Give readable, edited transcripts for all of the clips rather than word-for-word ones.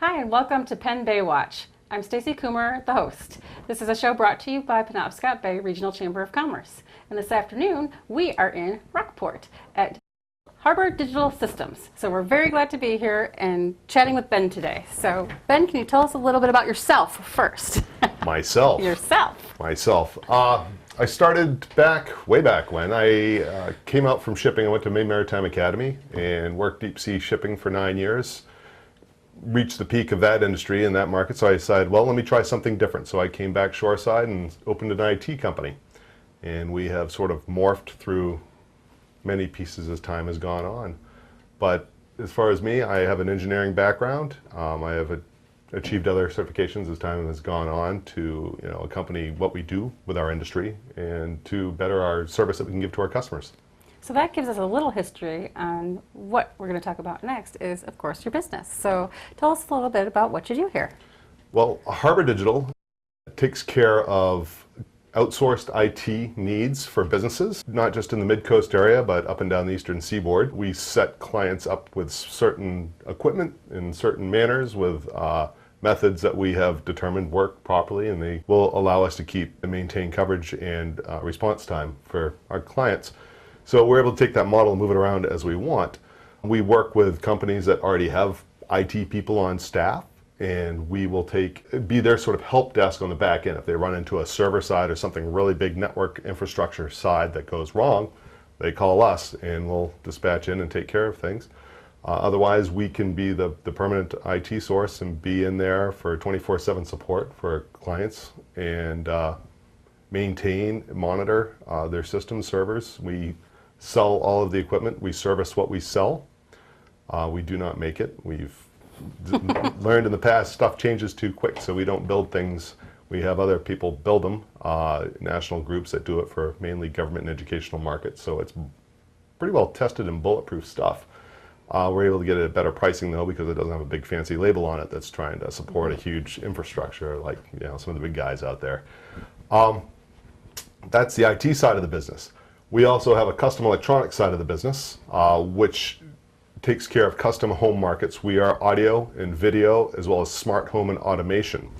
Hi, and welcome to Penn Baywatch. I'm Stacy Coomer, the host. This is a show brought to you by Penobscot Bay Regional Chamber of Commerce. And this afternoon, we are in Rockport at Harbor Digital Systems. So we're very glad to be here and chatting with Ben today. So Ben, can you tell us a little bit about yourself first? Myself. Yourself. Myself. I started way back when. I came out from shipping. I went to Maine Maritime Academy and worked deep sea shipping for 9 years. Reached the peak of that industry in that market, so I decided, well, let me try something different. So I came back shoreside and opened an IT company. And we have sort of morphed through many pieces as time has gone on. But as far as me, I have an engineering background. I have achieved other certifications as time has gone on to accompany what we do with our industry and to better our service that we can give to our customers. So that gives us a little history on what we're going to talk about next is, of course, your business. So tell us a little bit about what you do here. Well, Harbor Digital takes care of outsourced IT needs for businesses, not just in the mid-coast area, but up and down the eastern seaboard. We set clients up with certain equipment in certain manners with methods that we have determined work properly, and they will allow us to keep and maintain coverage and response time for our clients. So we're able to take that model and move it around as we want. We work with companies that already have IT people on staff, and we will be their sort of help desk on the back end. If they run into a server side or something really big network infrastructure side that goes wrong, they call us and we'll dispatch in and take care of things. Otherwise, we can be the permanent IT source and be in there for 24/7 support for clients and maintain, monitor their system servers. We sell all of the equipment. We service what we sell. We do not make it. We've learned in the past stuff changes too quick, so we don't build things. We have other people build them, national groups that do it for mainly government and educational markets. So it's pretty well tested and bulletproof stuff. We're able to get it at better pricing though because it doesn't have a big fancy label on it that's trying to support a huge infrastructure like some of the big guys out there. That's the IT side of the business. We also have a custom electronics side of the business, which takes care of custom home markets. We are audio and video as well as smart home and automation.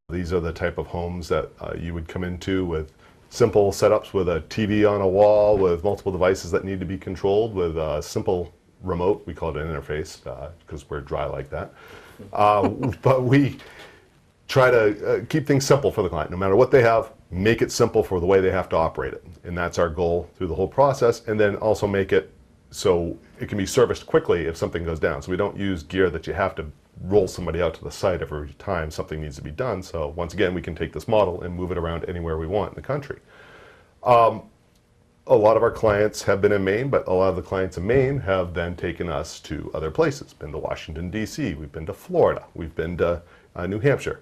These are the type of homes that you would come into with simple setups with a TV on a wall with multiple devices that need to be controlled with a simple remote. We call it an interface because we're dry like that. But we try to keep things simple for the client. No matter what they have, make it simple for the way they have to operate it. And that's our goal through the whole process. And then also make it so it can be serviced quickly if something goes down. So we don't use gear that you have to roll somebody out to the site every time something needs to be done. So once again, we can take this model and move it around anywhere we want in the country. A lot of our clients have been in Maine, but a lot of the clients in Maine have then taken us to other places. Been to Washington, D.C., we've been to Florida, we've been to New Hampshire.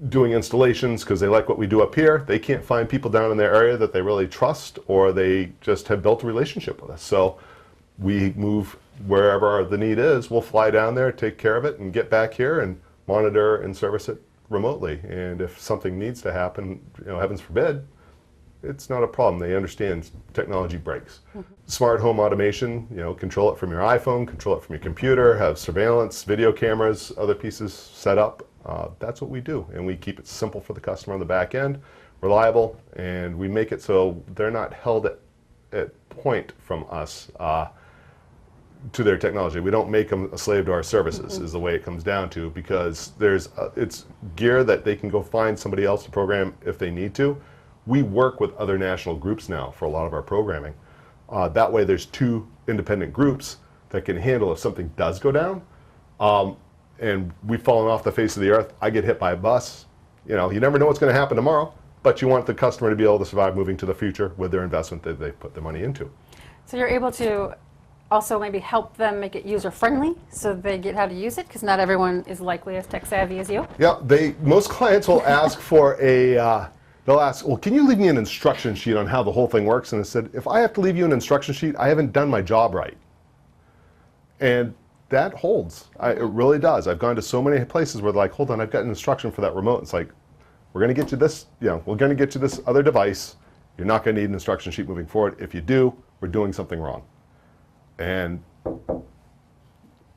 Doing installations because they like what we do up here. They can't find people down in their area that they really trust, or they just have built a relationship with us. So we move wherever the need is. We'll fly down there, take care of it, and get back here and monitor and service it remotely. And if something needs to happen, heavens forbid, it's not a problem. They understand technology breaks. Smart home automation, control it from your iPhone, control it from your computer, have surveillance, video cameras, other pieces set up. That's what we do, and we keep it simple for the customer on the back end, reliable, and we make it so they're not held at point from us to their technology. We don't make them a slave to our services is the way it comes down to, because it's gear that they can go find somebody else to program if they need to. We work with other national groups now for a lot of our programming. That way there's two independent groups that can handle if something does go down. And we've fallen off the face of the earth. I get hit by a bus. You never know what's going to happen tomorrow, but you want the customer to be able to survive moving to the future with their investment that they put their money into. So you're able to also maybe help them make it user-friendly so they get how to use it, because not everyone is likely as tech-savvy as you. Yeah, most clients will ask for they'll ask, well, can you leave me an instruction sheet on how the whole thing works? And I said, if I have to leave you an instruction sheet, I haven't done my job right. And that holds. It really does. I've gone to so many places where they're like, hold on, I've got an instruction for that remote. It's like, we're going to get you this, we're going to get you this other device. You're not going to need an instruction sheet moving forward. If you do, we're doing something wrong. And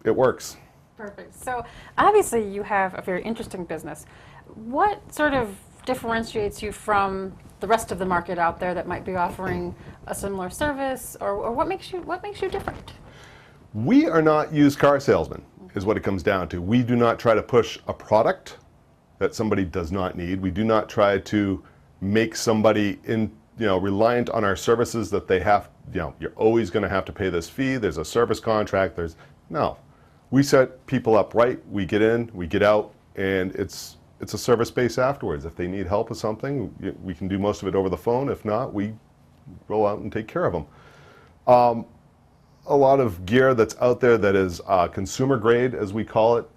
it works. Perfect. So obviously you have a very interesting business. What sort of differentiates you from the rest of the market out there that might be offering a similar service, or what makes you different? We are not used car salesmen, is what it comes down to. We do not try to push a product that somebody does not need. We do not try to make somebody reliant on our services that they have, you're always going to have to pay this fee. There's a service contract. No. We set people up right. We get in, we get out, and it's a service base afterwards. If they need help with something, we can do most of it over the phone. If not, we roll out and take care of them. A lot of gear that's out there that is consumer grade, as we call it,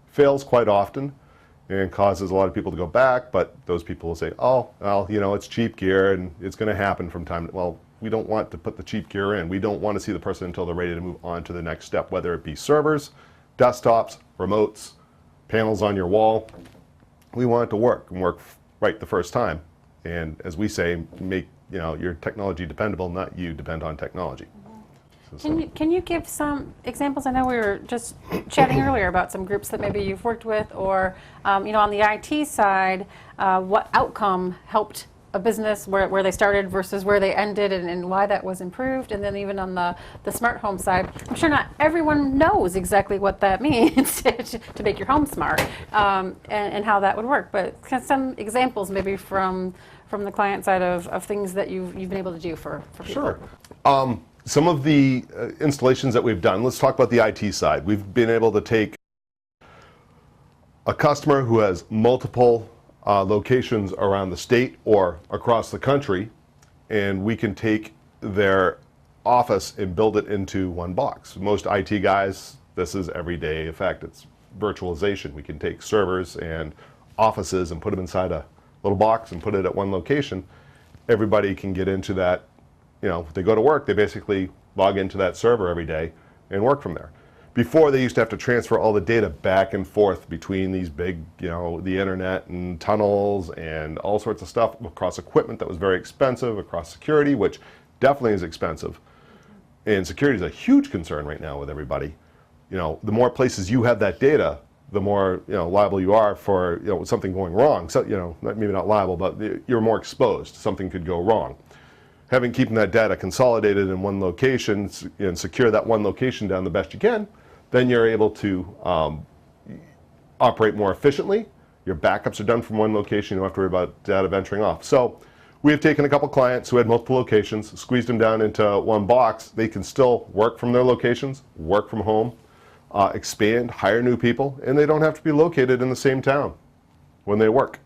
fails quite often and causes a lot of people to go back, but those people will say, oh, well, it's cheap gear and it's going to happen from time to, well, we don't want to put the cheap gear in. We don't want to see the person until they're ready to move on to the next step, whether it be servers, desktops, remotes, panels on your wall. We want it to work and work right the first time. And as we say, make your technology dependable, not you depend on technology. Can you give some examples? I know we were just chatting earlier about some groups that maybe you've worked with, or on the IT side, what outcome helped a business where they started versus where they ended, and why that was improved. And then even on the smart home side, I'm sure not everyone knows exactly what that means to make your home smart, and how that would work. But some examples maybe from the client side of things that you've been able to do for people. Sure. Some of the installations that we've done, let's talk about the IT side. We've been able to take a customer who has multiple locations around the state or across the country, and we can take their office and build it into one box. Most IT guys, this is everyday. In fact, it's virtualization. We can take servers and offices and put them inside a little box and put it at one location. Everybody can get into that. If they go to work, they basically log into that server every day and work from there. Before, they used to have to transfer all the data back and forth between these big, the internet and tunnels and all sorts of stuff across equipment that was very expensive, across security, which definitely is expensive. And security is a huge concern right now with everybody. The more places you have that data, the more liable you are for something going wrong. So maybe not liable, but you're more exposed. Something could go wrong. Keeping that data consolidated in one location and secure that one location down the best you can, then you're able to operate more efficiently. Your backups are done from one location. You don't have to worry about data venturing off. So we have taken a couple clients who had multiple locations, squeezed them down into one box. They can still work from their locations, work from home, expand, hire new people, and they don't have to be located in the same town when they work.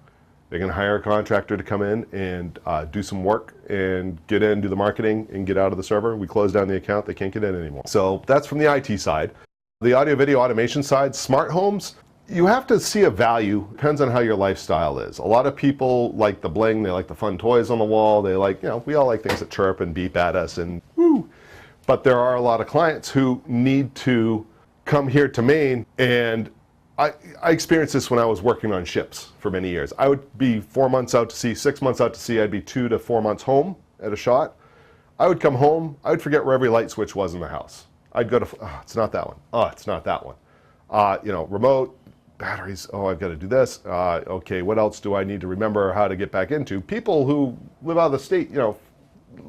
They can hire a contractor to come in and do some work and get in, do the marketing, and get out of the server. We close down the account. They can't get in anymore. So that's from the IT side. The audio-video automation side, smart homes, you have to see a value. Depends on how your lifestyle is. A lot of people like the bling. They like the fun toys on the wall. They like, we all like things that chirp and beep at us and woo. But there are a lot of clients who need to come here to Maine, and I experienced this when I was working on ships for many years. I would be 4 months out to sea, 6 months out to sea. I'd be 2 to 4 months home at a shot. I would come home. I would forget where every light switch was in the house. I'd go to, oh, it's not that one. Oh, it's not that one. Remote, batteries. Oh, I've got to do this. Okay, what else do I need to remember how to get back into? People who live out of the state,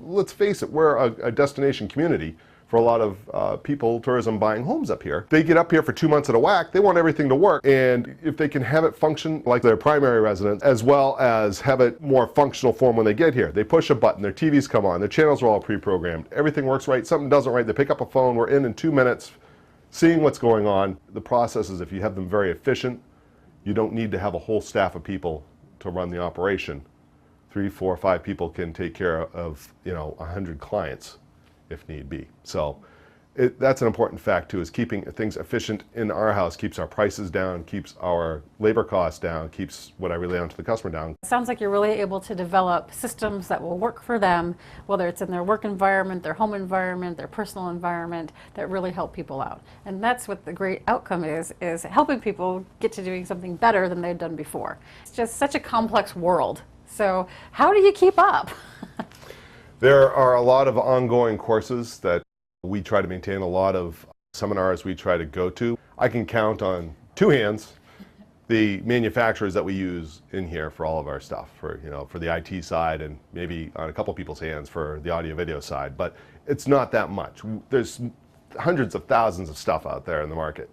let's face it, we're a destination community for a lot of people, tourism, buying homes up here. They get up here for 2 months at a whack. They want everything to work. And if they can have it function like their primary residence, as well as have it more functional form when they get here. They push a button, their TVs come on, their channels are all pre-programmed. Everything works right, something doesn't right. They pick up a phone, we're in 2 minutes, seeing what's going on. The process is, if you have them very efficient, you don't need to have a whole staff of people to run the operation. 3, 4, 5 people can take care of 100 clients if need be. So that's an important fact too, is keeping things efficient in our house keeps our prices down, keeps our labor costs down, keeps what I relay on to the customer down. It sounds like you're really able to develop systems that will work for them, whether it's in their work environment, their home environment, their personal environment, that really help people out. And that's what the great outcome is helping people get to doing something better than they'd done before. It's just such a complex world. So how do you keep up? There are a lot of ongoing courses that we try to maintain, a lot of seminars we try to go to, I can count on two hands the manufacturers that we use in here for all of our stuff, for the IT side, and maybe on a couple people's hands for the audio video side. But it's not that much. There's hundreds of thousands of stuff out there in the market.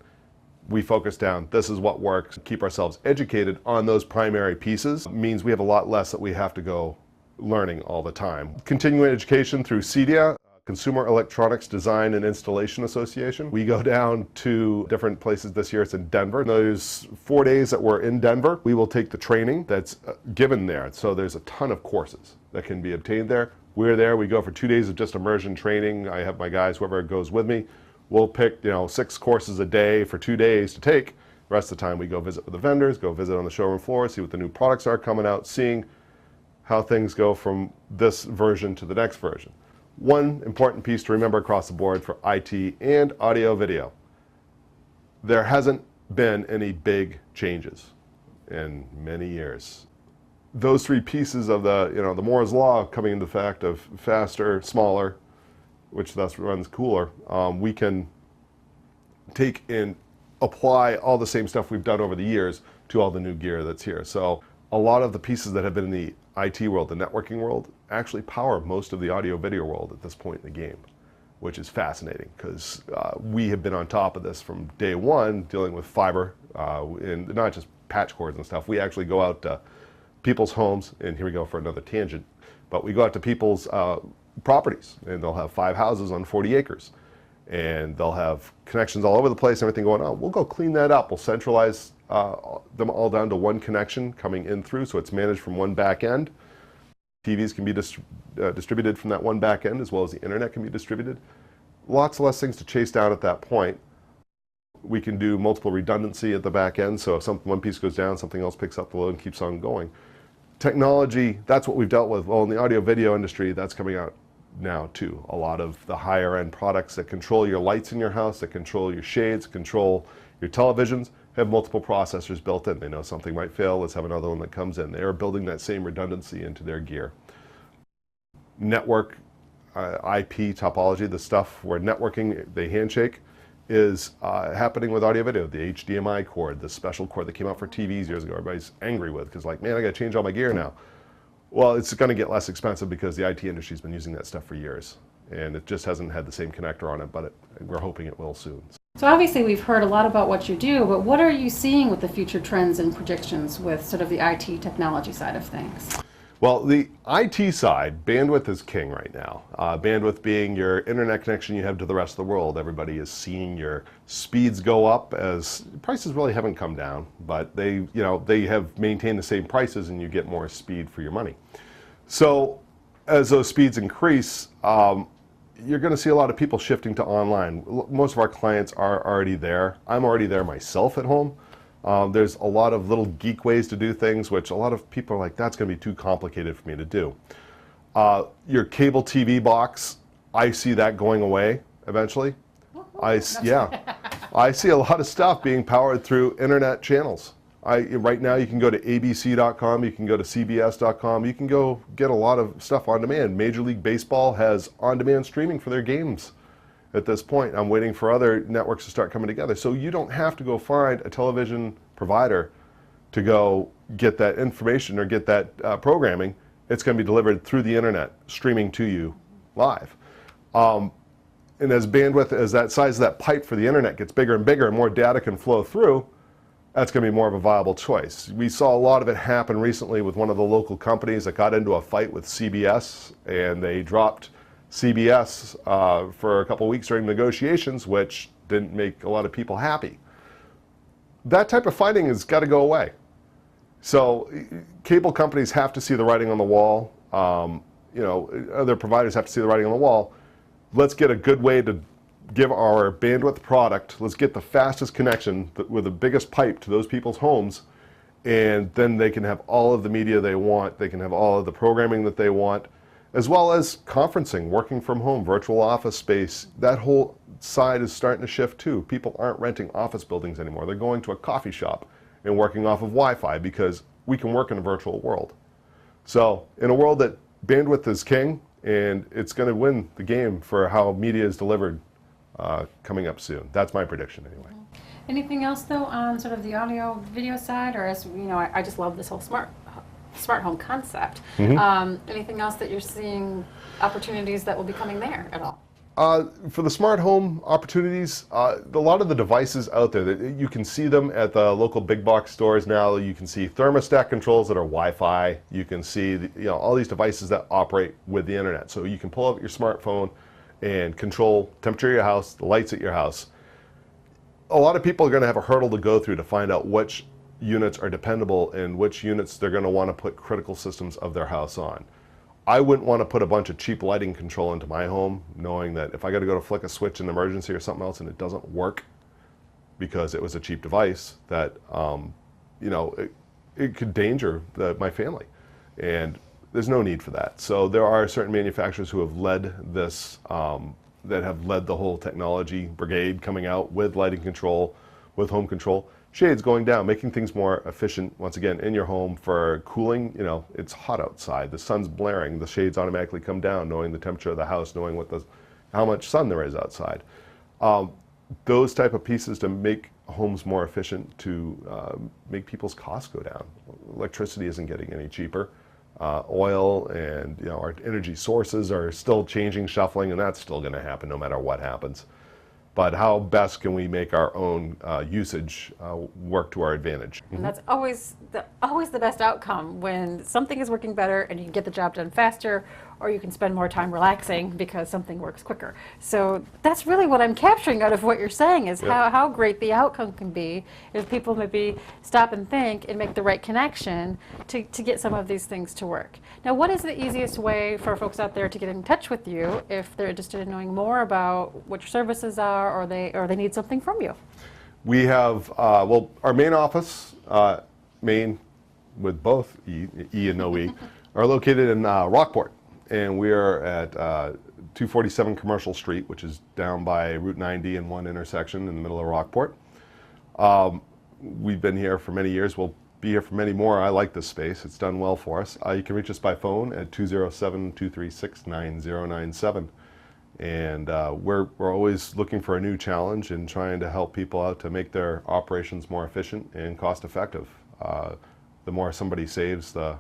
We focus down, this is what works, keep ourselves educated on those primary pieces. It means we have a lot less that we have to go learning all the time. Continuing education through CEDIA, Consumer Electronics Design and Installation Association. We go down to different places this year. It's in Denver. There's 4 days that we're in Denver. We will take the training that's given there. So there's a ton of courses that can be obtained there. We're there. We go for 2 days of just immersion training. I have my guys, whoever goes with me. We'll pick 6 courses a day for 2 days to take. The rest of the time we go visit with the vendors, go visit on the showroom floor, see what the new products are coming out, seeing how things go from this version to the next version. One important piece to remember across the board for IT and audio video: there hasn't been any big changes in many years. Those 3 pieces of the Moore's Law coming into the fact of faster, smaller, which thus runs cooler, we can take and apply all the same stuff we've done over the years to all the new gear that's here. So a lot of the pieces that have been in the IT world, the networking world, actually power most of the audio video world at this point in the game, which is fascinating because we have been on top of this from day one, dealing with fiber and not just patch cords and stuff. We actually go out to people's homes, and here we go for another tangent, but we go out to people's properties, and they'll have 5 houses on 40 acres, and they'll have connections all over the place, everything going on. We'll go clean that up. We'll centralize them all down to one connection coming in through, so it's managed from one back end. TVs can be distributed from that one back end, as well as the internet can be distributed. Lots less things to chase down at that point. We can do multiple redundancy at the back end, so if one piece goes down, something else picks up the load and keeps on going. Technology, that's what we've dealt with. Well, in the audio video industry, that's coming out now too. A lot of the higher end products that control your lights in your house, that control your shades, control your televisions, have multiple processors built in. They know something might fail, let's have another one that comes in. They are building that same redundancy into their gear. Network, IP topology, the stuff where networking, the handshake, is happening with audio video. The HDMI cord, the special cord that came out for TVs years ago, everybody's angry with because like, man, I gotta change all my gear now. Well, it's gonna get less expensive because the IT industry's been using that stuff for years, and it just hasn't had the same connector on it, but we're hoping it will soon. So obviously we've heard a lot about what you do, but what are you seeing with the future trends and predictions with sort of the IT technology side of things? Well, the IT side, bandwidth is king right now. Bandwidth being your internet connection you have to the rest of the world. Everybody is seeing your speeds go up as prices really haven't come down, but they have maintained the same prices and you get more speed for your money. So as those speeds increase, you're going to see a lot of people shifting to online. Most of our clients are already there. I'm already there myself at home. There's a lot of little geek ways to do things, which a lot of people are like, that's going to be too complicated for me to do. Your cable TV box, I see that going away eventually. I see a lot of stuff being powered through internet channels. Right now you can go to abc.com, you can go to cbs.com, you can go get a lot of stuff on demand. Major League Baseball has on-demand streaming for their games at this point. I'm waiting for other networks to start coming together. So you don't have to go find a television provider to go get that information or get that programming. It's going to be delivered through the internet, streaming to you live. And as bandwidth, as that size of that pipe for the internet gets bigger and bigger and more data can flow through, that's going to be more of a viable choice. We saw a lot of it happen recently with one of the local companies that got into a fight with CBS, and they dropped CBS for a couple weeks during negotiations, which didn't make a lot of people happy. That type of fighting has got to go away. So cable companies have to see the writing on the wall. Other providers have to see the writing on the wall. Let's get a good way to give our bandwidth product. Let's get the fastest connection with the biggest pipe to those people's homes, and then they can have all of the media they want. They can have all of the programming that they want, as well as conferencing, working from home, virtual office space. That whole side is starting to shift too. People aren't renting office buildings anymore. They're going to a coffee shop and working off of Wi-Fi because we can work in a virtual world. So in a world that bandwidth is king, and it's going to win the game for how media is delivered coming up soon. That's my prediction anyway. Anything else though on sort of the audio video side, or as you know, I just love this whole smart home concept. Anything else that you're seeing opportunities that will be coming there at all? For the smart home opportunities, a lot of the devices out there, that you can see them at the local big box stores now. You can see thermostat controls that are Wi-Fi. You can see all these devices that operate with the internet. So you can pull out your smartphone and control temperature of your house, the lights at your house. A lot of people are going to have a hurdle to go through to find out which units are dependable and which units they're going to want to put critical systems of their house on. I wouldn't want to put a bunch of cheap lighting control into my home, knowing that if I got to go to flick a switch in an emergency or something else and it doesn't work because it was a cheap device, that it could danger my family, and there's no need for that. So there are certain manufacturers who have led this, that have led the whole technology brigade coming out with lighting control, with home control. Shades going down, making things more efficient, once again, in your home for cooling. It's hot outside, the sun's blaring, the shades automatically come down, knowing the temperature of the house, knowing how much sun there is outside. Those type of pieces to make homes more efficient, to make people's costs go down. Electricity isn't getting any cheaper. Oil and our energy sources are still changing, shuffling, and that's still going to happen no matter what happens. But how best can we make our own usage work to our advantage? And that's always the best outcome, when something is working better and you can get the job done faster, or you can spend more time relaxing because something works quicker. So that's really what I'm capturing out of what you're saying, is how great the outcome can be if people maybe stop and think and make the right connection to get some of these things to work. Now, what is the easiest way for folks out there to get in touch with you if they're interested in knowing more about what your services are, or they need something from you? We have, our main office, Maine with both E and no E, are located in Rockport. And we are at 247 Commercial Street, which is down by Route 90 in one intersection in the middle of Rockport. We've been here for many years. We'll be here for many more. I like this space. It's done well for us. You can reach us by phone at 207-236-9097. And we're always looking for a new challenge and trying to help people out to make their operations more efficient and cost effective. The more somebody saves, the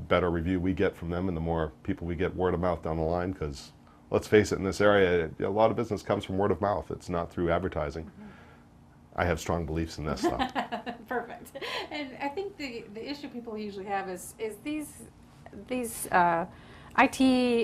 better review we get from them, and the more people we get word of mouth down the line, because let's face it, in this area, a lot of business comes from word of mouth. It's not through advertising. I have strong beliefs in this, though. Perfect. And I think the issue people usually have is these IT,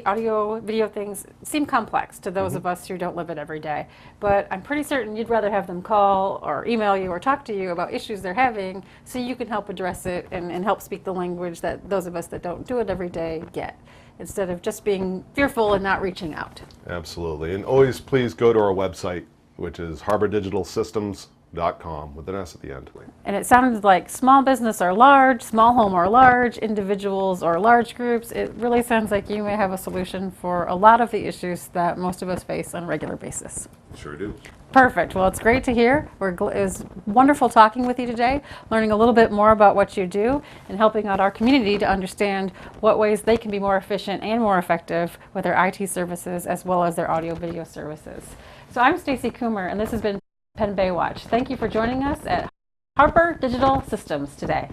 audio, video things seem complex to those of us who don't live it every day. But I'm pretty certain you'd rather have them call or email you or talk to you about issues they're having, so you can help address it and help speak the language that those of us that don't do it every day get, instead of just being fearful and not reaching out. Absolutely. And always please go to our website, which is harbordigitalsystems.com with an S at the end. And it sounded like small business or large, small home or large, individuals or large groups. It really sounds like you may have a solution for a lot of the issues that most of us face on a regular basis. Sure do. Perfect. Well, it's great to hear. It was wonderful talking with you today, learning a little bit more about what you do and helping out our community to understand what ways they can be more efficient and more effective with their IT services as well as their audio video services. So I'm Stacy Coomer, and this has been Penn Baywatch. Thank you for joining us at Harbor Digital Systems today.